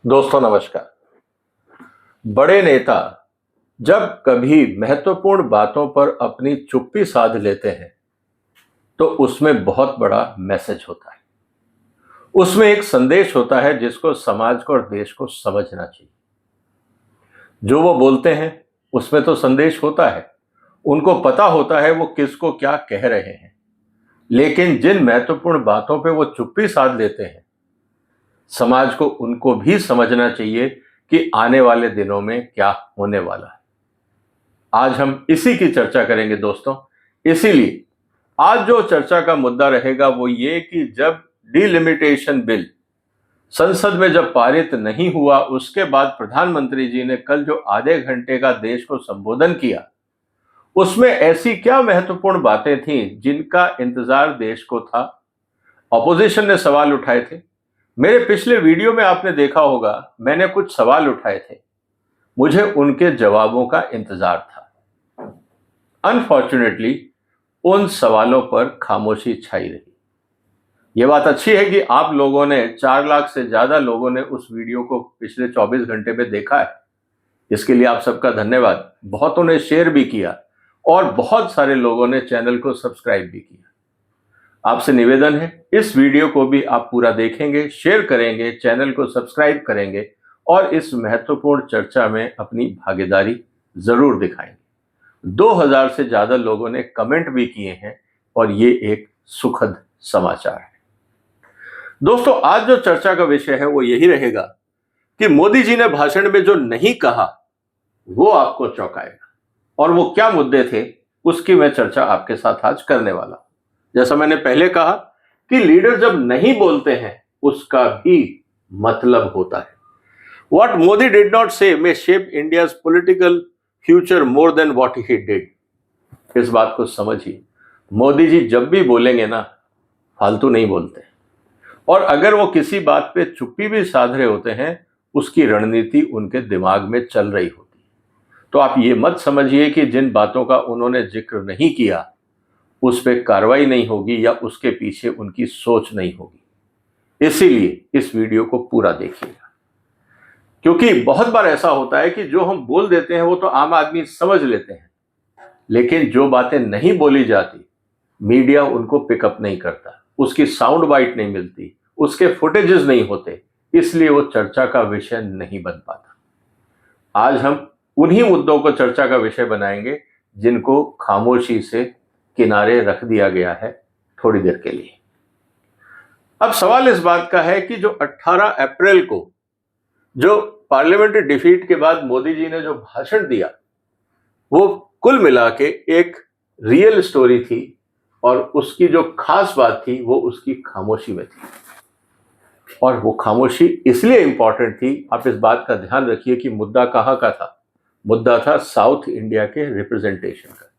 दोस्तों नमस्कार। बड़े नेता जब कभी महत्वपूर्ण बातों पर अपनी चुप्पी साध लेते हैं तो उसमें बहुत बड़ा मैसेज होता है। उसमें एक संदेश होता है जिसको समाज को और देश को समझना चाहिए। जो वो बोलते हैं उसमें तो संदेश होता है, उनको पता होता है वो किसको क्या कह रहे हैं, लेकिन जिन महत्वपूर्ण बातों पे वो चुप्पी साध लेते हैं समाज को उनको भी समझना चाहिए कि आने वाले दिनों में क्या होने वाला है। आज हम इसी की चर्चा करेंगे दोस्तों। इसीलिए आज जो चर्चा का मुद्दा रहेगा वो ये कि जब डिलिमिटेशन बिल संसद में जब पारित नहीं हुआ, उसके बाद प्रधानमंत्री जी ने कल जो आधे घंटे का देश को संबोधन किया, उसमें ऐसी क्या महत्वपूर्ण बातें थीं जिनका इंतजार देश को था। ऑपोजिशन ने सवाल उठाए थे। मेरे पिछले वीडियो में आपने देखा होगा, मैंने कुछ सवाल उठाए थे, मुझे उनके जवाबों का इंतजार था। अनफॉर्चुनेटली उन सवालों पर खामोशी छाई रही। यह बात अच्छी है कि आप लोगों ने 4 लाख से ज्यादा लोगों ने उस वीडियो को पिछले 24 घंटे में देखा है। इसके लिए आप सबका धन्यवाद। बहुतों ने शेयर भी किया और बहुत सारे लोगों ने चैनल को सब्सक्राइब भी किया। आपसे निवेदन है, इस वीडियो को भी आप पूरा देखेंगे, शेयर करेंगे, चैनल को सब्सक्राइब करेंगे और इस महत्वपूर्ण चर्चा में अपनी भागीदारी जरूर दिखाएंगे। 2000 से ज्यादा लोगों ने कमेंट भी किए हैं और ये एक सुखद समाचार है। दोस्तों, आज जो चर्चा का विषय है वो यही रहेगा कि मोदी जी ने भाषण में जो नहीं कहा वो आपको चौंकाएगा, और वो क्या मुद्दे थे उसकी मैं चर्चा आपके साथ आज करने वाला हूं। जैसा मैंने पहले कहा कि लीडर जब नहीं बोलते हैं उसका भी मतलब होता है। What Modi did not say may shape India's political future more than what he did. इस बात को समझिए। मोदी जी जब भी बोलेंगे ना, फालतू नहीं बोलते, और अगर वो किसी बात पे चुप्पी भी साध रहे होते हैं उसकी रणनीति उनके दिमाग में चल रही होती है। तो आप ये मत समझिए कि जिन बातों का उन्होंने जिक्र नहीं किया उस पर कार्रवाई नहीं होगी या उसके पीछे उनकी सोच नहीं होगी। इसीलिए इस वीडियो को पूरा देखिएगा, क्योंकि बहुत बार ऐसा होता है कि जो हम बोल देते हैं वो तो आम आदमी समझ लेते हैं, लेकिन जो बातें नहीं बोली जाती मीडिया उनको पिकअप नहीं करता, उसकी साउंड बाइट नहीं मिलती, उसके फुटेजेस नहीं होते, इसलिए वो चर्चा का विषय नहीं बन पाता। आज हम उन्हीं मुद्दों को चर्चा का विषय बनाएंगे जिनको खामोशी से किनारे रख दिया गया है थोड़ी देर के लिए। अब सवाल इस बात का है कि जो 18 अप्रैल को जो पार्लियामेंट्री डिफीट के बाद मोदी जी ने जो भाषण दिया वो कुल मिला के एक रियल स्टोरी थी, और उसकी जो खास बात थी वो उसकी खामोशी में थी। और वो खामोशी इसलिए इंपॉर्टेंट थी, आप इस बात का ध्यान रखिए कि मुद्दा कहाँ का था। मुद्दा था साउथ इंडिया के रिप्रेजेंटेशन का।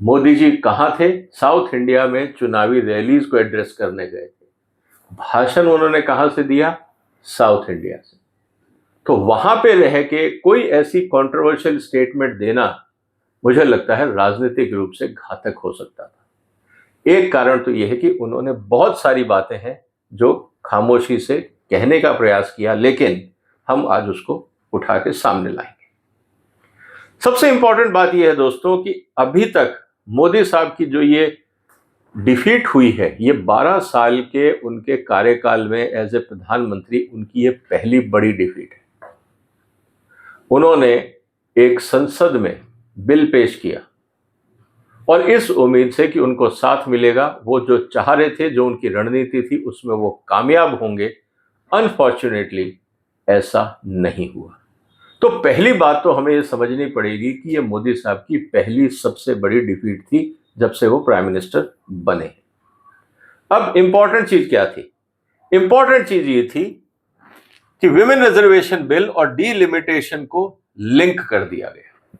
मोदी जी कहाँ थे? साउथ इंडिया में चुनावी रैलीज को एड्रेस करने गए थे। भाषण उन्होंने कहां से दिया? साउथ इंडिया से। तो वहां पे रह के कोई ऐसी कंट्रोवर्शियल स्टेटमेंट देना मुझे लगता है राजनीतिक रूप से घातक हो सकता था। एक कारण तो यह है कि उन्होंने बहुत सारी बातें हैं जो खामोशी से कहने का प्रयास किया, लेकिन हम आज उसको उठा के सामने लाएंगे। सबसे इंपॉर्टेंट बात यह है दोस्तों कि अभी तक मोदी साहब की जो ये डिफीट हुई है, ये 12 साल के उनके कार्यकाल में एज ए प्रधानमंत्री उनकी ये पहली बड़ी डिफीट है। उन्होंने एक संसद में बिल पेश किया और इस उम्मीद से कि उनको साथ मिलेगा, वो जो चाह रहे थे, जो उनकी रणनीति थी, उसमें वो कामयाब होंगे। अनफॉर्चुनेटली ऐसा नहीं हुआ। तो पहली बात तो हमें ये समझनी पड़ेगी कि ये मोदी साहब की पहली सबसे बड़ी डिफीट थी जब से वो प्राइम मिनिस्टर बने। अब इंपॉर्टेंट चीज क्या थी? इंपॉर्टेंट चीज ये थी कि विमेन रिजर्वेशन बिल और डीलिमिटेशन को लिंक कर दिया गया।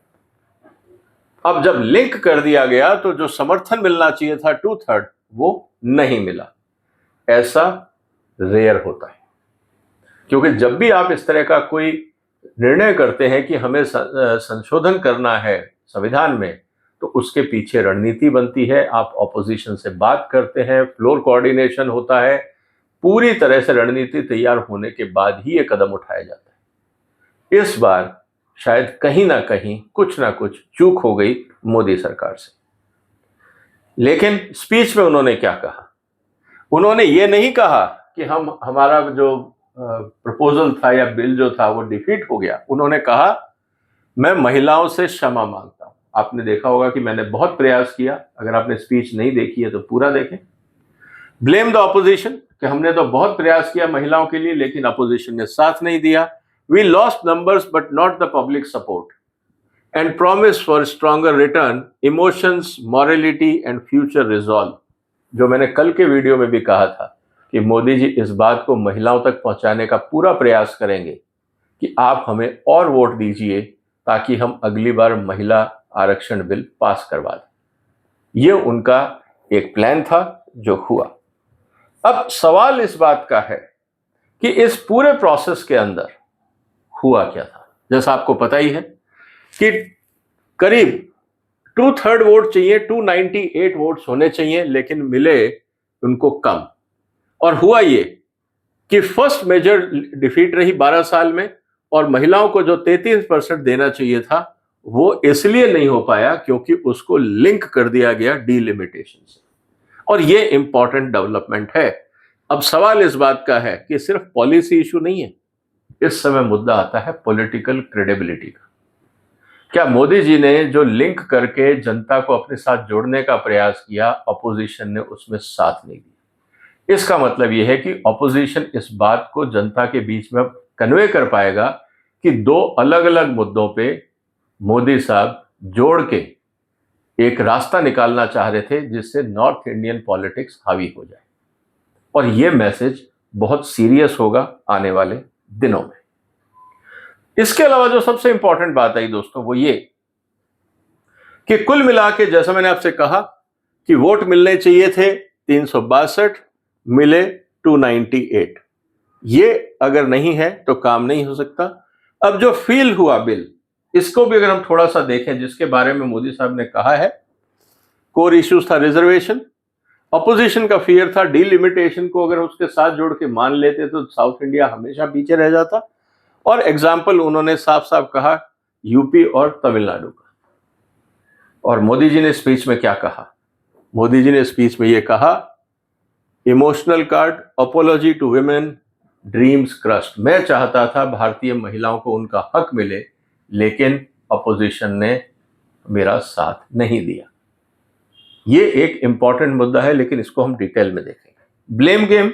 अब जब लिंक कर दिया गया तो जो समर्थन मिलना चाहिए था 2/3 वो नहीं मिला। ऐसा रेयर होता है, क्योंकि जब भी आप इस तरह का कोई निर्णय करते हैं कि हमें संशोधन करना है संविधान में, तो उसके पीछे रणनीति बनती है। आप ऑपोजिशन से बात करते हैं, फ्लोर कोऑर्डिनेशन होता है, पूरी तरह से रणनीति तैयार होने के बाद ही ये कदम उठाया जाता है। इस बार शायद कहीं ना कुछ चूक हो गई मोदी सरकार से। लेकिन स्पीच में उन्होंने क्या कहा? उन्होंने ये नहीं कहा कि हमारा जो प्रपोजल था या बिल जो था वो डिफीट हो गया। उन्होंने कहा मैं महिलाओं से क्षमा मांगता हूं। आपने देखा होगा कि मैंने बहुत प्रयास किया, अगर आपने स्पीच नहीं देखी है तो पूरा देखें। ब्लेम द ऑपोजिशन, कि हमने तो बहुत प्रयास किया महिलाओं के लिए लेकिन अपोजिशन ने साथ नहीं दिया। We lost numbers but not the public support and promise for stronger return, emotions, morality and future resolve. जो मैंने कल के वीडियो में भी कहा था कि मोदी जी इस बात को महिलाओं तक पहुंचाने का पूरा प्रयास करेंगे कि आप हमें और वोट दीजिए ताकि हम अगली बार महिला आरक्षण बिल पास करवा दें। ये उनका एक प्लान था जो हुआ। अब सवाल इस बात का है कि इस पूरे प्रोसेस के अंदर हुआ क्या था। जैसा आपको पता ही है कि करीब 2/3 वोट चाहिए, 298 वोट्स होने चाहिए, लेकिन मिले उनको कम। और हुआ ये कि फर्स्ट मेजर डिफीट रही 12 साल में, और महिलाओं को जो 33% देना चाहिए था वो इसलिए नहीं हो पाया क्योंकि उसको लिंक कर दिया गया डिलिमिटेशन से। और ये इंपॉर्टेंट डेवलपमेंट है। अब सवाल इस बात का है कि सिर्फ पॉलिसी इशू नहीं है, इस समय मुद्दा आता है पॉलिटिकल क्रेडिबिलिटी का। क्या मोदी जी ने जो लिंक करके जनता को अपने साथ जोड़ने का प्रयास किया, अपोजिशन ने उसमें साथ नहीं दिया? इसका मतलब यह है कि अपोजिशन इस बात को जनता के बीच में कन्वे कर पाएगा कि दो अलग अलग मुद्दों पे मोदी साहब जोड़ के एक रास्ता निकालना चाह रहे थे जिससे नॉर्थ इंडियन पॉलिटिक्स हावी हो जाए। और यह मैसेज बहुत सीरियस होगा आने वाले दिनों में। इसके अलावा जो सबसे इंपॉर्टेंट बात आई दोस्तों वो ये कि कुल मिला के, जैसा मैंने आपसे कहा कि वोट मिलने चाहिए थे 362, मिले 298। ये अगर नहीं है तो काम नहीं हो सकता। अब जो फील हुआ बिल, इसको भी अगर हम थोड़ा सा देखें, जिसके बारे में मोदी साहब ने कहा है कोर इश्यूज था रिजर्वेशन, अपोजिशन का फियर था डिलिमिटेशन को अगर उसके साथ जोड़ के मान लेते तो साउथ इंडिया हमेशा पीछे रह जाता। और एग्जाम्पल उन्होंने साफ साफ कहा यूपी और तमिलनाडु का। और मोदी जी ने स्पीच में क्या कहा? मोदी जी ने स्पीच में यह कहा emotional card, apology to women, dreams crushed. मैं चाहता था भारतीय महिलाओं को उनका हक मिले, लेकिन अपोजिशन ने मेरा साथ नहीं दिया। ये एक इंपॉर्टेंट मुद्दा है, लेकिन इसको हम डिटेल में देखेंगे। Blame game,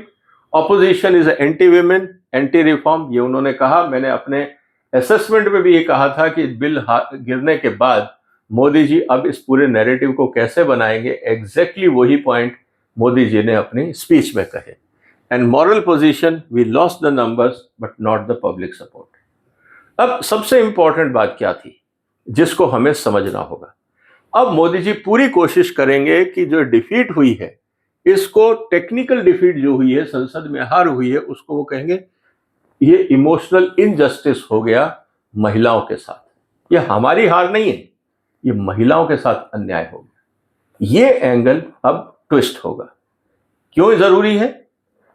opposition is anti women, anti reform, ये उन्होंने कहा। मैंने अपने असेसमेंट में भी ये कहा था कि बिल गिरने के बाद मोदी जी अब इस पूरे नैरेटिव को कैसे बनाएंगे। एग्जैक्टली वही पॉइंट मोदी जी ने अपनी स्पीच में कहे। And moral position, we lost the numbers but not the public support. अब सबसे इंपॉर्टेंट बात क्या थी जिसको हमें समझना होगा? अब मोदी जी पूरी कोशिश करेंगे कि जो डिफीट हुई है, इसको टेक्निकल डिफीट जो हुई है, संसद में हार हुई है, उसको वो कहेंगे ये इमोशनल इनजस्टिस हो गया महिलाओं के साथ। ये हमारी हार नहीं है, ये महिलाओं के साथ अन्याय हो गया। ये एंगल अब ट्विस्ट होगा। क्यों जरूरी है?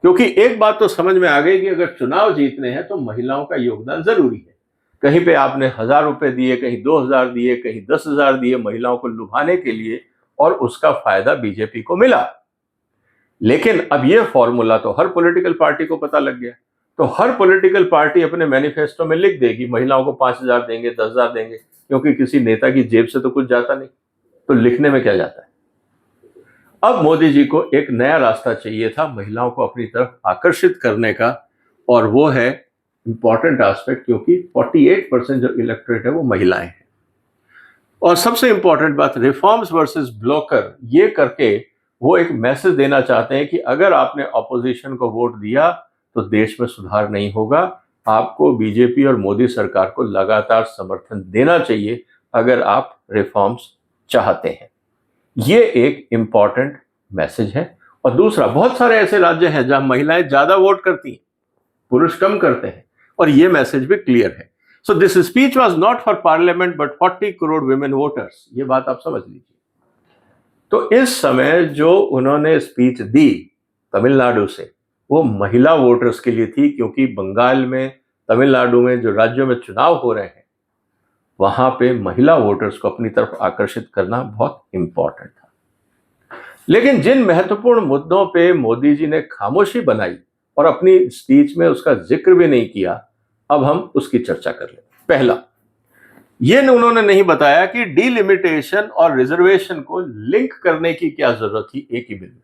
क्योंकि एक बात तो समझ में आ गई कि अगर चुनाव जीतने हैं तो महिलाओं का योगदान जरूरी है। कहीं पे आपने 1000 रुपए दिए, कहीं 2000 दिए, कहीं 10,000 दिए महिलाओं को लुभाने के लिए, और उसका फायदा बीजेपी को मिला। लेकिन अब यह फॉर्मूला तो हर पॉलिटिकल पार्टी को पता लग गया। तो हर पॉलिटिकल पार्टी अपने मैनिफेस्टो में लिख देगी महिलाओं को 5,000 देंगे, 10,000 देंगे, क्योंकि किसी नेता की जेब से तो कुछ जाता नहीं, तो लिखने में क्या जाता है। अब मोदी जी को एक नया रास्ता चाहिए था महिलाओं को अपनी तरफ आकर्षित करने का, और वो है इंपॉर्टेंट एस्पेक्ट, क्योंकि 48% जो इलेक्टोरेट है वो महिलाएं हैं। और सबसे इंपॉर्टेंट बात, रिफॉर्म्स वर्सेस ब्लॉकर, ये करके वो एक मैसेज देना चाहते हैं कि अगर आपने ऑपोजिशन को वोट दिया तो देश में सुधार नहीं होगा। आपको बीजेपी और मोदी सरकार को लगातार समर्थन देना चाहिए अगर आप रिफॉर्म्स चाहते हैं। ये एक इंपॉर्टेंट मैसेज है। और दूसरा, बहुत सारे ऐसे राज्य हैं जहां महिलाएं ज्यादा वोट करती हैं, पुरुष कम करते हैं, और ये मैसेज भी क्लियर है। So this speech was not for parliament but 40 crore women voters. ये बात आप समझ लीजिए। तो इस समय जो उन्होंने स्पीच दी तमिलनाडु से, वो महिला वोटर्स के लिए थी, क्योंकि बंगाल में, तमिलनाडु में जो राज्यों में चुनाव हो रहे हैं वहां पे महिला वोटर्स को अपनी तरफ आकर्षित करना बहुत इंपॉर्टेंट था। लेकिन जिन महत्वपूर्ण मुद्दों पे मोदी जी ने खामोशी बनाई और अपनी स्पीच में उसका जिक्र भी नहीं किया, अब हम उसकी चर्चा कर लें। पहला, ये उन्होंने नहीं बताया कि डिलिमिटेशन और रिजर्वेशन को लिंक करने की क्या जरूरत थी एक ही बिल में।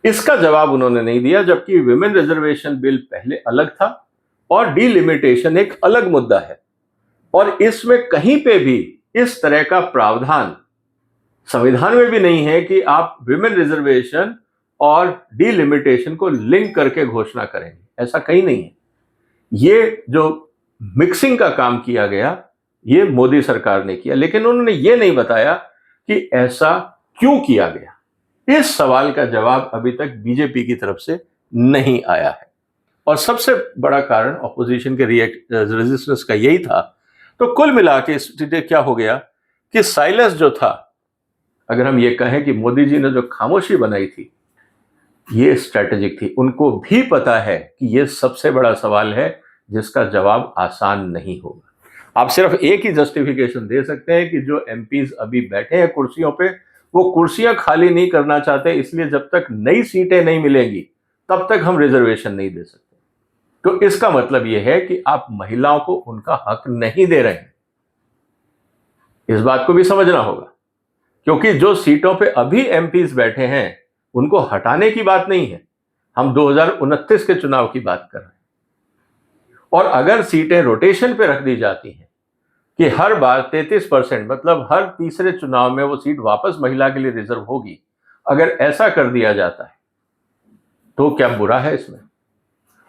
इसका जवाब उन्होंने नहीं दिया, जबकि विमेन रिजर्वेशन बिल पहले अलग था और डिलिमिटेशन एक अलग मुद्दा है, और इसमें कहीं पे भी इस तरह का प्रावधान संविधान में भी नहीं है कि आप विमेन रिजर्वेशन और डिलिमिटेशन को लिंक करके घोषणा करेंगे। ऐसा कहीं नहीं है। ये जो मिक्सिंग का काम किया गया ये मोदी सरकार ने किया, लेकिन उन्होंने ये नहीं बताया कि ऐसा क्यों किया गया। इस सवाल का जवाब अभी तक बीजेपी की तरफ से नहीं आया है, और सबसे बड़ा कारण ऑपोजिशन के रेजिस्टेंस का यही था। तो कुल मिला के स्थिति क्या हो गया कि साइलेंस जो था, अगर हम ये कहें कि मोदी जी ने जो खामोशी बनाई थी ये स्ट्रेटेजिक थी। उनको भी पता है कि ये सबसे बड़ा सवाल है जिसका जवाब आसान नहीं होगा। आप सिर्फ एक ही जस्टिफिकेशन दे सकते हैं कि जो एमपीज अभी बैठे हैं कुर्सियों पे, वो कुर्सियां खाली नहीं करना चाहते, इसलिए जब तक नई सीटें नहीं मिलेंगी तब तक हम रिजर्वेशन नहीं दे सकते। तो इसका मतलब यह है कि आप महिलाओं को उनका हक नहीं दे रहे हैं। इस बात को भी समझना होगा, क्योंकि जो सीटों पे अभी एमपीज बैठे हैं उनको हटाने की बात नहीं है। हम 2029 के चुनाव की बात कर रहे हैं, और अगर सीटें रोटेशन पे रख दी जाती हैं कि हर बार 33%, मतलब हर तीसरे चुनाव में वो सीट वापस महिला के लिए रिजर्व होगी, अगर ऐसा कर दिया जाता है तो क्या बुरा है इसमें।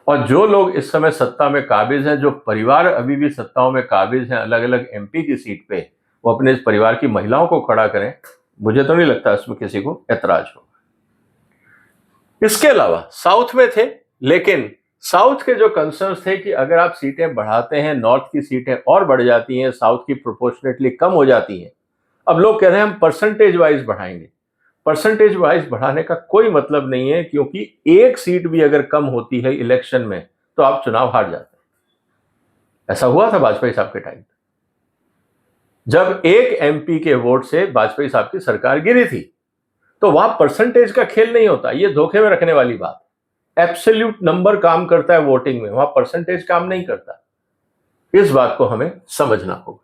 और जो लोग इस समय सत्ता में काबिज हैं, जो परिवार अभी भी सत्ताओं में काबिज हैं अलग अलग एमपी की सीट पे, वो अपने इस परिवार की महिलाओं को खड़ा करें, मुझे तो नहीं लगता इसमें किसी को ऐतराज होगा। इसके अलावा साउथ में थे, लेकिन साउथ के जो कंसर्न्स थे कि अगर आप सीटें बढ़ाते हैं, नॉर्थ की सीटें और बढ़ जाती हैं, साउथ की प्रोपोर्शनेटली कम हो जाती हैं। अब लोग कह रहे हैं हम परसेंटेज वाइज बढ़ाएंगे। परसेंटेज वाइज बढ़ाने का कोई मतलब नहीं है, क्योंकि एक सीट भी अगर कम होती है इलेक्शन में तो आप चुनाव हार जाते हैं। ऐसा हुआ था वाजपेयी साहब के टाइम, जब एक एमपी के वोट से वाजपेयी साहब की सरकार गिरी थी। तो वहां परसेंटेज का खेल नहीं होता, ये धोखे में रखने वाली बात। एब्सोल्यूट नंबर काम करता है वोटिंग में, वहां परसेंटेज काम नहीं करता। इस बात को हमें समझना होगा।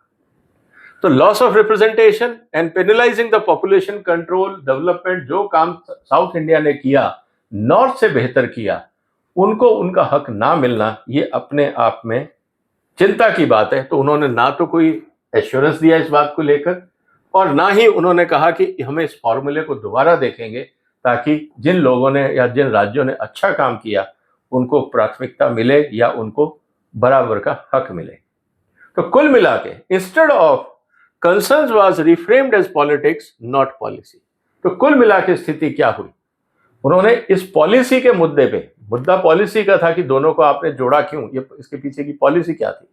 तो loss of representation and penalising the population control development, जो काम साउथ इंडिया ने किया, नॉर्थ से बेहतर किया, उनको उनका हक ना मिलना ये अपने आप में चिंता की बात है। तो उन्होंने ना तो कोई एश्योरेंस दिया इस बात को लेकर, और ना ही उन्होंने कहा कि हमें इस फॉर्मूले को दोबारा देखेंगे, ताकि जिन लोगों ने या जिन राज्यों ने अच्छा काम किया उनको प्राथमिकता मिले या उनको बराबर का हक मिले। तो कुल मिला के instead of concerns was reframed as politics not policy. तो कुल मिला के स्थिति क्या हुई, उन्होंने इस पॉलिसी के मुद्दे पे, मुद्दा पॉलिसी का था कि दोनों को आपने जोड़ा क्यों, ये इसके पीछे की पॉलिसी क्या थी,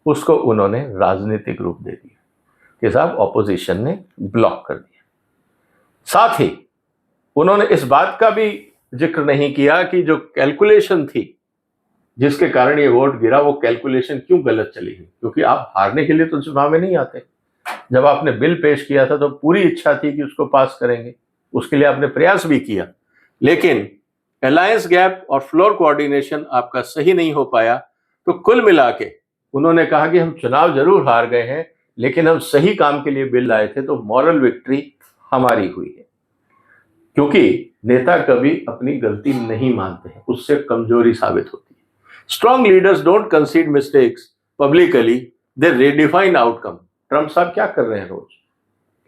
उसको उन्होंने राजनीतिक रूप दे दिया कि साहब ऑपोजिशन ने ब्लॉक कर दिया। साथ ही उन्होंने इस बात का भी जिक्र नहीं किया कि जो कैलकुलेशन थी जिसके कारण ये वोट गिरा, वो कैलकुलेशन क्यों गलत चली गई। क्योंकि आप हारने के लिए तो चुनाव में नहीं आते। जब आपने बिल पेश किया था तो पूरी इच्छा थी कि उसको पास करेंगे, उसके लिए आपने प्रयास भी किया, लेकिन अलायंस गैप और फ्लोर कोऑर्डिनेशन आपका सही नहीं हो पाया। तो कुल मिला के उन्होंने कहा कि हम चुनाव जरूर हार गए हैं, लेकिन हम सही काम के लिए बिल लाए थे, तो मॉरल विक्ट्री हमारी हुई है। क्योंकि नेता कभी अपनी गलती नहीं मानते हैं, उससे कमजोरी साबित होती है। Strong leaders don't concede mistakes publicly, they redefine outcome. Trump साहब क्या कर रहे हैं रोज,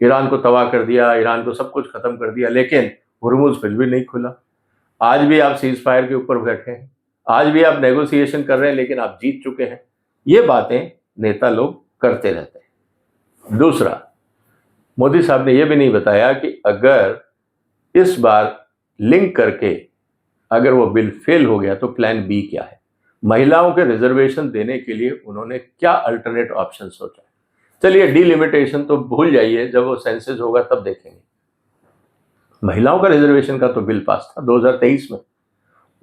ईरान को तबाह कर दिया, ईरान को सब कुछ खत्म कर दिया, लेकिन हुर्मुज फिर भी नहीं खुला। आज भी आप सीज फायर के ऊपर बैठे हैं, आज भी आप नेगोशिएशन कर रहे हैं, लेकिन आप जीत चुके हैं। ये बातें नेता लोग करते रहते हैं। दूसरा, मोदी साहब ने यह भी नहीं बताया कि अगर इस बार लिंक करके अगर वो बिल फेल हो गया तो प्लान बी क्या है। महिलाओं के रिजर्वेशन देने के लिए उन्होंने क्या अल्टरनेट ऑप्शन सोचा। चलिए डिलिमिटेशन तो भूल जाइए, जब वो सेंसस होगा तब देखेंगे। महिलाओं का रिजर्वेशन का तो बिल पास था 2023 में,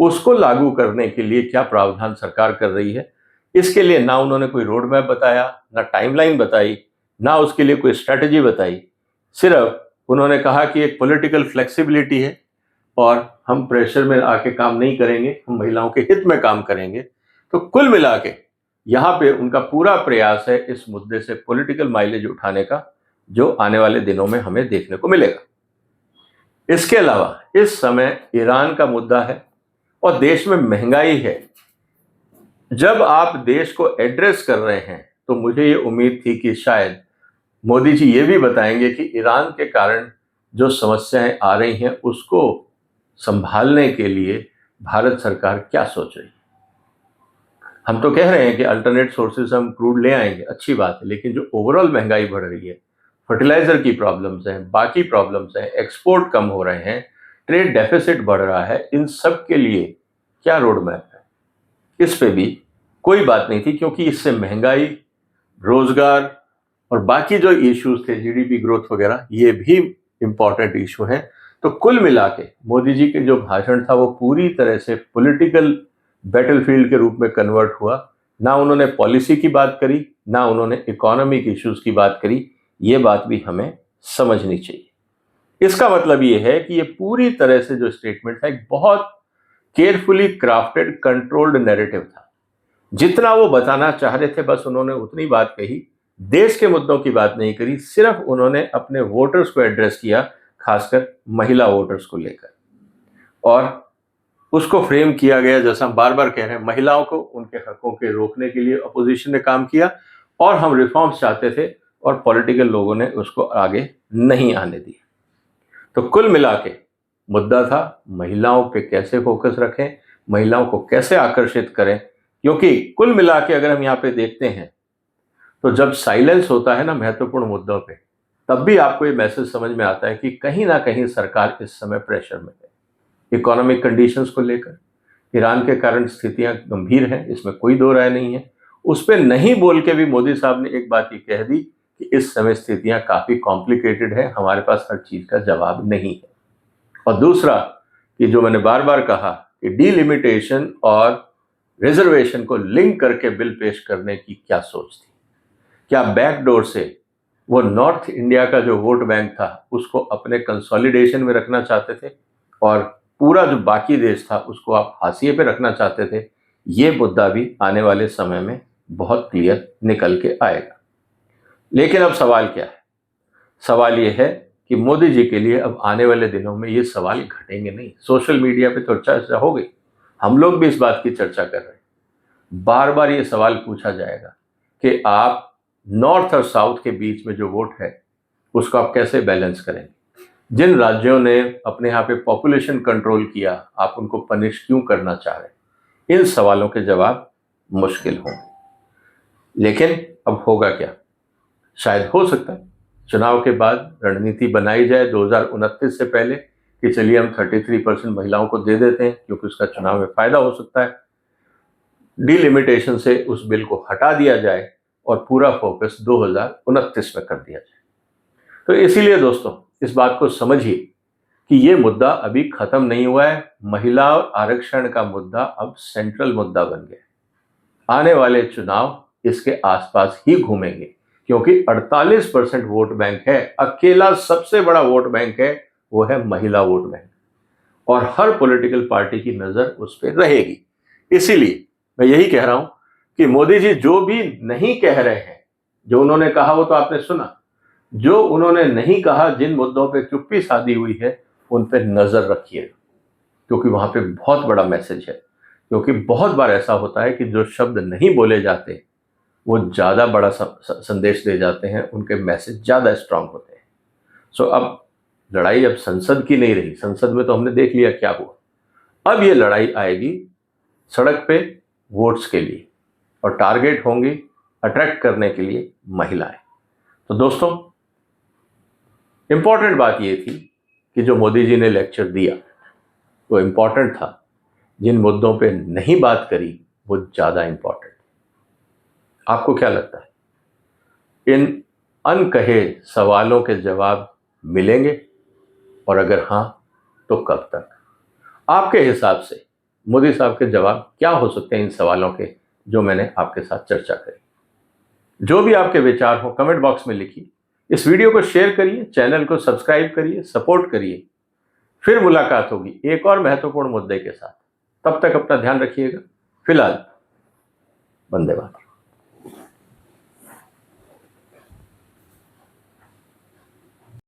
उसको लागू करने के लिए क्या प्रावधान सरकार कर रही है, इसके लिए ना उन्होंने कोई रोड मैप बताया, ना टाइमलाइन बताई, ना उसके लिए कोई स्ट्रेटजी बताई। सिर्फ उन्होंने कहा कि एक पॉलिटिकल फ्लेक्सिबिलिटी है और हम प्रेशर में आके काम नहीं करेंगे, हम महिलाओं के हित में काम करेंगे। तो कुल मिला के यहाँ पे उनका पूरा प्रयास है इस मुद्दे से पॉलिटिकल माइलेज उठाने का, जो आने वाले दिनों में हमें देखने को मिलेगा। इसके अलावा इस समय ईरान का मुद्दा है और देश में महंगाई है। जब आप देश को एड्रेस कर रहे हैं तो मुझे ये उम्मीद थी कि शायद मोदी जी ये भी बताएंगे कि ईरान के कारण जो समस्याएं आ रही हैं उसको संभालने के लिए भारत सरकार क्या सोच रही है। हम तो कह रहे हैं कि अल्टरनेट सोर्सेज हम क्रूड ले आएंगे, अच्छी बात है, लेकिन जो ओवरऑल महंगाई बढ़ रही है, फर्टिलाइजर की प्रॉब्लम्स हैं, बाकी प्रॉब्लम्स हैं, एक्सपोर्ट कम हो रहे हैं, ट्रेड डेफिसिट बढ़ रहा है, इन सब के लिए क्या रोड मैप है, इस पे भी कोई बात नहीं थी, क्योंकि इससे महंगाई, रोजगार और बाकी जो इश्यूज थे, जीडीपी ग्रोथ वगैरह, ये भी इंपॉर्टेंट इशू हैं। तो कुल मिला के मोदी जी के जो भाषण था वो पूरी तरह से पॉलिटिकल बैटलफील्ड के रूप में कन्वर्ट हुआ। ना उन्होंने पॉलिसी की बात करी, ना उन्होंने इकोनॉमिक इश्यूज की बात करी। ये बात भी हमें समझनी चाहिए। इसका मतलब ये है कि ये पूरी तरह से जो स्टेटमेंट था एक बहुत केयरफुली क्राफ्टेड कंट्रोल्ड नैरेटिव था। जितना वो बताना चाह रहे थे बस उन्होंने उतनी बात कही, देश के मुद्दों की बात नहीं करी, सिर्फ उन्होंने अपने वोटर्स को एड्रेस किया, खासकर महिला वोटर्स को लेकर, और उसको फ्रेम किया गया, जैसा हम बार बार कह रहे हैं, महिलाओं को उनके हकों के रोकने के लिए अपोजिशन ने काम किया और हम रिफॉर्म्स चाहते थे और पॉलिटिकल लोगों ने उसको आगे नहीं आने दिया। तो कुल मिला के मुद्दा था महिलाओं पे कैसे फोकस रखें, महिलाओं को कैसे आकर्षित करें, क्योंकि कुल मिला के अगर हम यहाँ पे देखते हैं तो जब साइलेंस होता है ना महत्वपूर्ण मुद्दों पे, तब भी आपको ये मैसेज समझ में आता है कि कहीं ना कहीं सरकार इस समय प्रेशर में है। इकोनॉमिक कंडीशंस को लेकर ईरान के कारण स्थितियां गंभीर हैं, इसमें कोई दो राय नहीं है। उस पर नहीं बोल के भी मोदी साहब ने एक बात ये कह दी कि इस समय स्थितियां काफी कॉम्प्लिकेटेड है, हमारे पास हर चीज का जवाब नहीं है। और दूसरा कि जो मैंने बार बार कहा कि डीलिमिटेशन और रिजर्वेशन को लिंक करके बिल पेश करने की क्या सोच थी। क्या बैकडोर से वो नॉर्थ इंडिया का जो वोट बैंक था उसको अपने कंसोलिडेशन में रखना चाहते थे और पूरा जो बाकी देश था उसको आप हाशिए पे रखना चाहते थे। ये मुद्दा भी आने वाले समय में बहुत क्लियर निकल के आएगा। लेकिन अब सवाल क्या है? सवाल ये है कि मोदी जी के लिए अब आने वाले दिनों में ये सवाल घटेंगे नहीं। सोशल मीडिया पे तो चर्चा हो गई, हम लोग भी इस बात की चर्चा कर रहे हैं। बार बार ये सवाल पूछा जाएगा कि आप नॉर्थ और साउथ के बीच में जो वोट है उसको आप कैसे बैलेंस करेंगे। जिन राज्यों ने अपने यहाँ पे पॉपुलेशन कंट्रोल किया, आप उनको पनिश क्यों करना चाह रहे हैं? इन सवालों के जवाब मुश्किल होंगे। लेकिन अब होगा क्या? शायद हो सकता है चुनाव के बाद रणनीति बनाई जाए 2029 से पहले कि चलिए हम 33% महिलाओं को दे देते हैं, क्योंकि उसका चुनाव में फायदा हो सकता है। डिलिमिटेशन से उस बिल को हटा दिया जाए और पूरा फोकस 2029 में कर दिया जाए। तो इसीलिए दोस्तों इस बात को समझिए कि ये मुद्दा अभी खत्म नहीं हुआ है। महिला आरक्षण का मुद्दा अब सेंट्रल मुद्दा बन गया। आने वाले चुनाव इसके आसपास ही घूमेंगे, क्योंकि 48% वोट बैंक है, अकेला सबसे बड़ा वोट बैंक है, वो है महिला वोट बैंक, और हर पॉलिटिकल पार्टी की नजर उस पर रहेगी। इसीलिए मैं यही कह रहा हूं कि मोदी जी जो भी नहीं कह रहे हैं, जो उन्होंने कहा वो तो आपने सुना, जो उन्होंने नहीं कहा, जिन मुद्दों पे चुप्पी साधी हुई है, उन पे नजर रखिए, क्योंकि वहां पे बहुत बड़ा मैसेज है। क्योंकि बहुत बार ऐसा होता है कि जो शब्द नहीं बोले जाते वो ज्यादा बड़ा संदेश दे जाते हैं, उनके मैसेज ज्यादा स्ट्रांग होते हैं। सो अब लड़ाई अब संसद की नहीं रही। संसद में तो हमने देख लिया क्या हुआ। अब ये लड़ाई आएगी सड़क पे वोट्स के लिए, और टारगेट होंगी अट्रैक्ट करने के लिए महिलाएं। तो दोस्तों इंपॉर्टेंट बात ये थी कि जो मोदी जी ने लेक्चर दिया वो इंपॉर्टेंट था, जिन मुद्दों पे नहीं बात करी वो ज्यादा इंपॉर्टेंट। आपको क्या लगता है, इन अनकहे सवालों के जवाब मिलेंगे? और अगर हाँ तो कब तक? आपके हिसाब से मोदी साहब के जवाब क्या हो सकते हैं इन सवालों के जो मैंने आपके साथ चर्चा करी। जो भी आपके विचार हो कमेंट बॉक्स में लिखिए, इस वीडियो को शेयर करिए, चैनल को सब्सक्राइब करिए, सपोर्ट करिए। फिर मुलाकात होगी एक और महत्वपूर्ण मुद्दे के साथ। तब तक अपना ध्यान रखिएगा। फिलहाल वंदे मातरम।